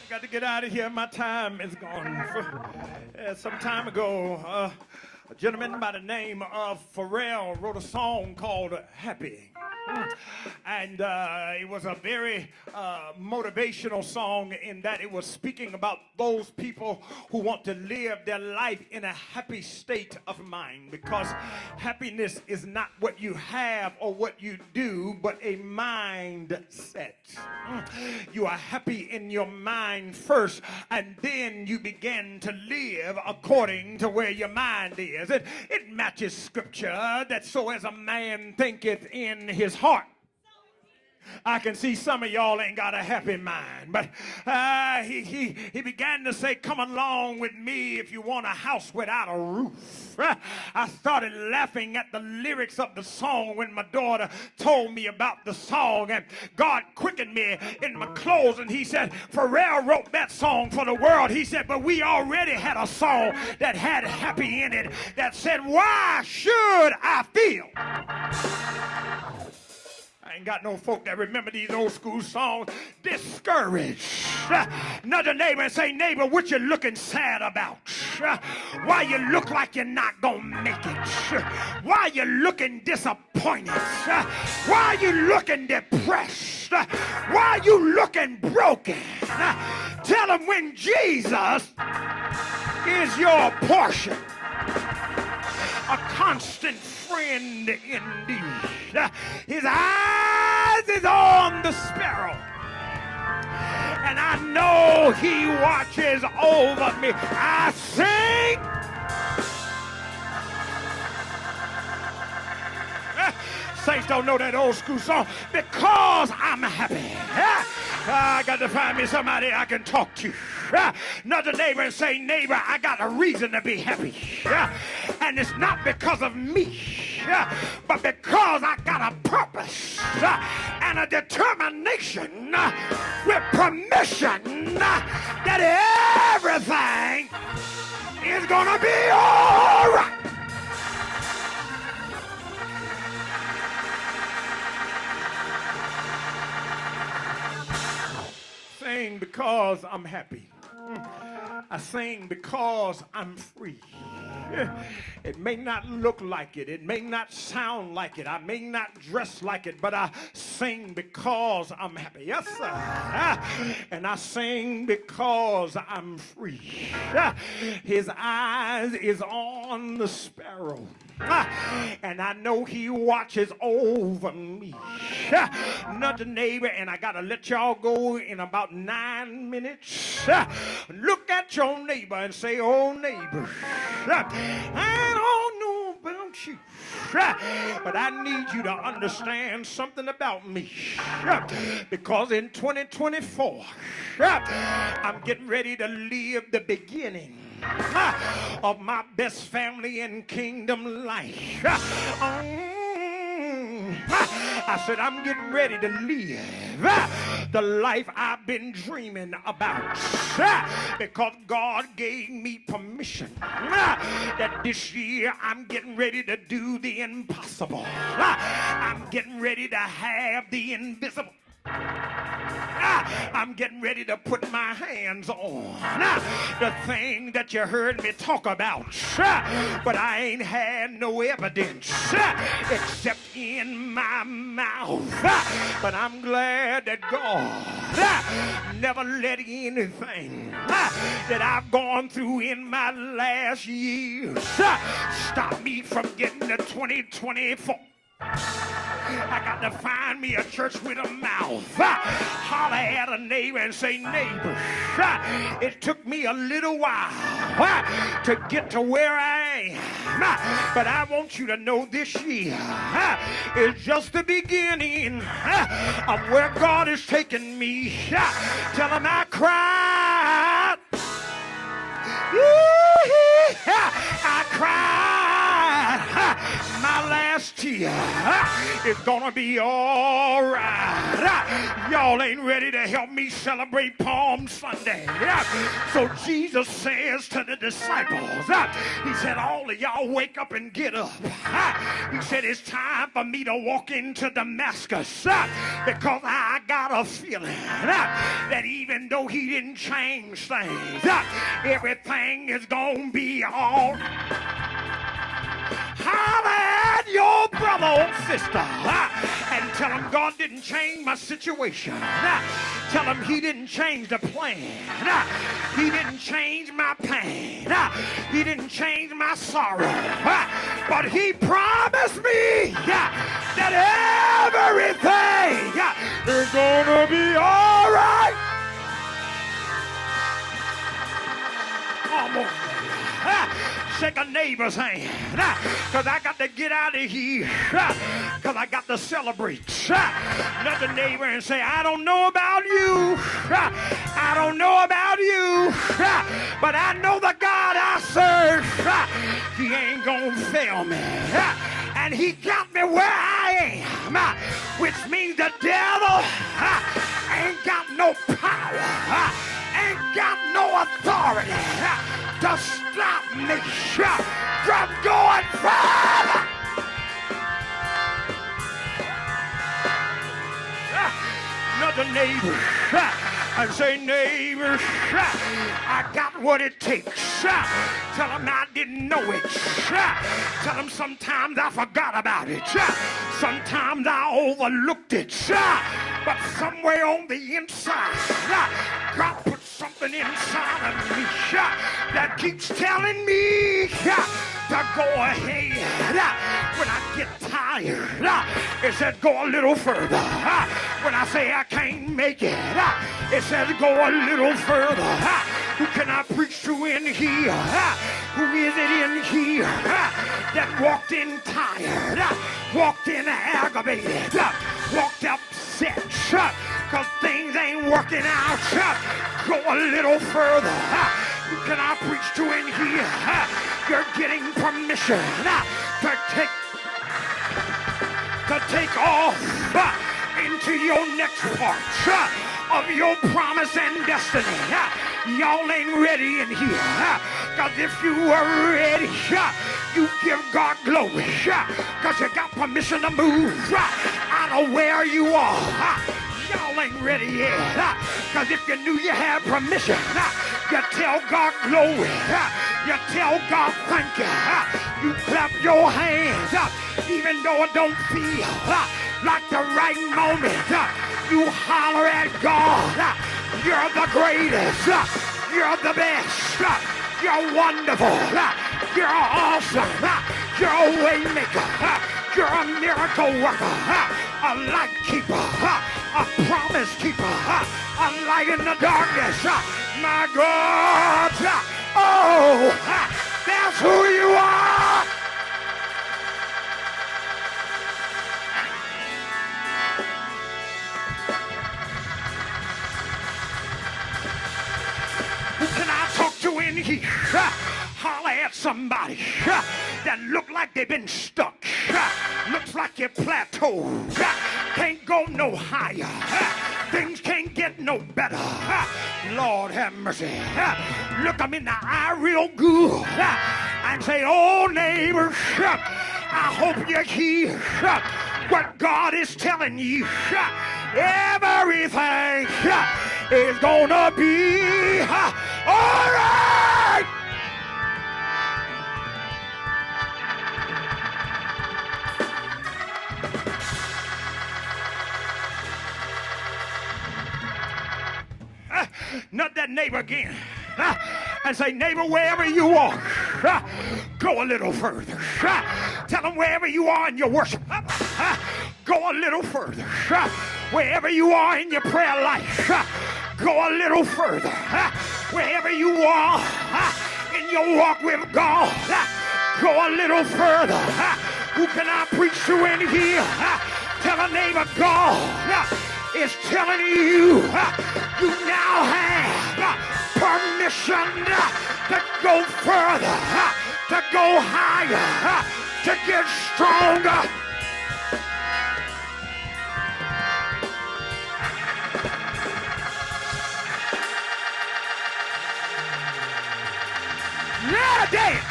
Got to get out of here. My time is gone. Some time ago, a gentleman by the name of Pharrell wrote a song called Happy. And it was a very motivational song in that it was speaking about those people who want to live their life in a happy state of mind, because happiness is not what you have or what you do, but a mindset. You are happy in your mind first, and then you begin to live according to where your mind is. It matches scripture that so as a man thinketh in his heart. I can see some of y'all ain't got a happy mind, but he began to say, come along with me if you want a house without a roof. I started laughing at the lyrics of the song when my daughter told me about the song, and God quickened me in my clothes, and he said, Pharrell wrote that song for the world. He said, but we already had a song that had happy in it that said, why should I feel? I ain't got no folk that remember these old school songs. Discouraged. Nudge your neighbor and say, neighbor, what you looking sad about? Why you look like you're not gonna make it? Why you looking disappointed? Why you looking depressed? Why you looking broken? Tell them when Jesus is your portion, a constant friend indeed. His eyes is on the sparrow, and I know he watches over me. I sing. Saints don't know that old school song. Because I'm happy. I got to find me somebody I can talk to. Another neighbor and say, neighbor, I got a reason to be happy. And it's not because of me, but because I got a purpose and a determination with permission that everything is going to be all right. Sing because I'm happy. I sing because I'm free. It may not look like it. It may not sound like it. I may not dress like it, but I sing because I'm happy. Yes, sir. And I sing because I'm free. His eyes is on the sparrow, and I know he watches over me. Nudge the neighbor, and I gotta let y'all go in about 9 minutes. Look at your neighbor and say, oh neighbor, I don't know about you, but I need you to understand something about me, because in 2024 I'm getting ready to live the beginning of my best family and kingdom life. I said, I'm getting ready to live the life I've been dreaming about, because God gave me permission that this year I'm getting ready to do the impossible. I'm getting ready to have the invisible. I'm getting ready to put my hands on the thing that you heard me talk about, but I ain't had no evidence except in my mouth. But I'm glad that God never let anything that I've gone through in my last years stop me from getting to 2024. I got to find me a church with a mouth. Holler at a neighbor and say, neighbor, it took me a little while to get to where I am, but I want you to know this year is just the beginning of where God is taking me. Tell him I cried. I cried my last tear. here. It's gonna be all right. Y'all ain't ready to help me celebrate Palm Sunday. So Jesus says to the disciples, he said, all of y'all wake up and get up. He said, it's time for me to walk into Damascus because I got a feeling that even though he didn't change things, everything is gonna be all right. Holler at your brother or sister and tell him God didn't change my situation. Tell him he didn't change the plan. He didn't change my pain. He didn't change my sorrow. But he promised me that everything is gonna be all right. Come on. Shake a neighbor's hand, because I got to get out of here, because I got to celebrate. Another neighbor and say, I don't know about you, I don't know about you, but I know the God I serve, he ain't gonna fail me. And he got me where I am, which means the devil ain't got no power, ain't got no authority to stop me from going further. Another neighbor and say, neighbor, I got what it takes. Tell them I didn't know it. Tell them sometimes I forgot about it. Sometimes I overlooked it. But somewhere on the inside, God put something inside of me that keeps telling me to go ahead. When I get tired, it says go a little further. When I say I can't make it, it says go a little further. Who can I preach to in here? Who is it in here that walked in tired, walked in aggravated, walked upset because things ain't working out? Go a little further. Who can I preach to in here? You're getting permission to take off into your next part of your promise and destiny. Y'all ain't ready in here, because if you were ready, you give God glory, because you got permission to move out of where you are. Y'all ain't ready yet, because if you knew you had permission, you tell God glory, you tell God thank you, you clap your hands, even though it don't feel like the right moment, you holler at God, you're the greatest, you're the best, you're wonderful, you're awesome, you're a way maker, you're a miracle worker, a light keeper, a promise keeper, a light in the darkness. My God, oh, that's who you are. Who can I talk to in here? Holler at somebody that look like they've been stuck. Looks like you're plateaued. Can't go no higher. Things can't get no better. Lord have mercy. Look them in the eye real good and say, oh neighbor, I hope you hear what God is telling you. Everything is gonna be all right. Nut that neighbor again and say, neighbor, wherever you are, go a little further. Tell them wherever you are in your worship, go a little further. Wherever you are in your prayer life, go a little further. Wherever you are in your walk with God, go a little further. Who can I preach to in here? Tell a neighbor, God is telling you, you now have permission to go further, to go higher, to get stronger. dance.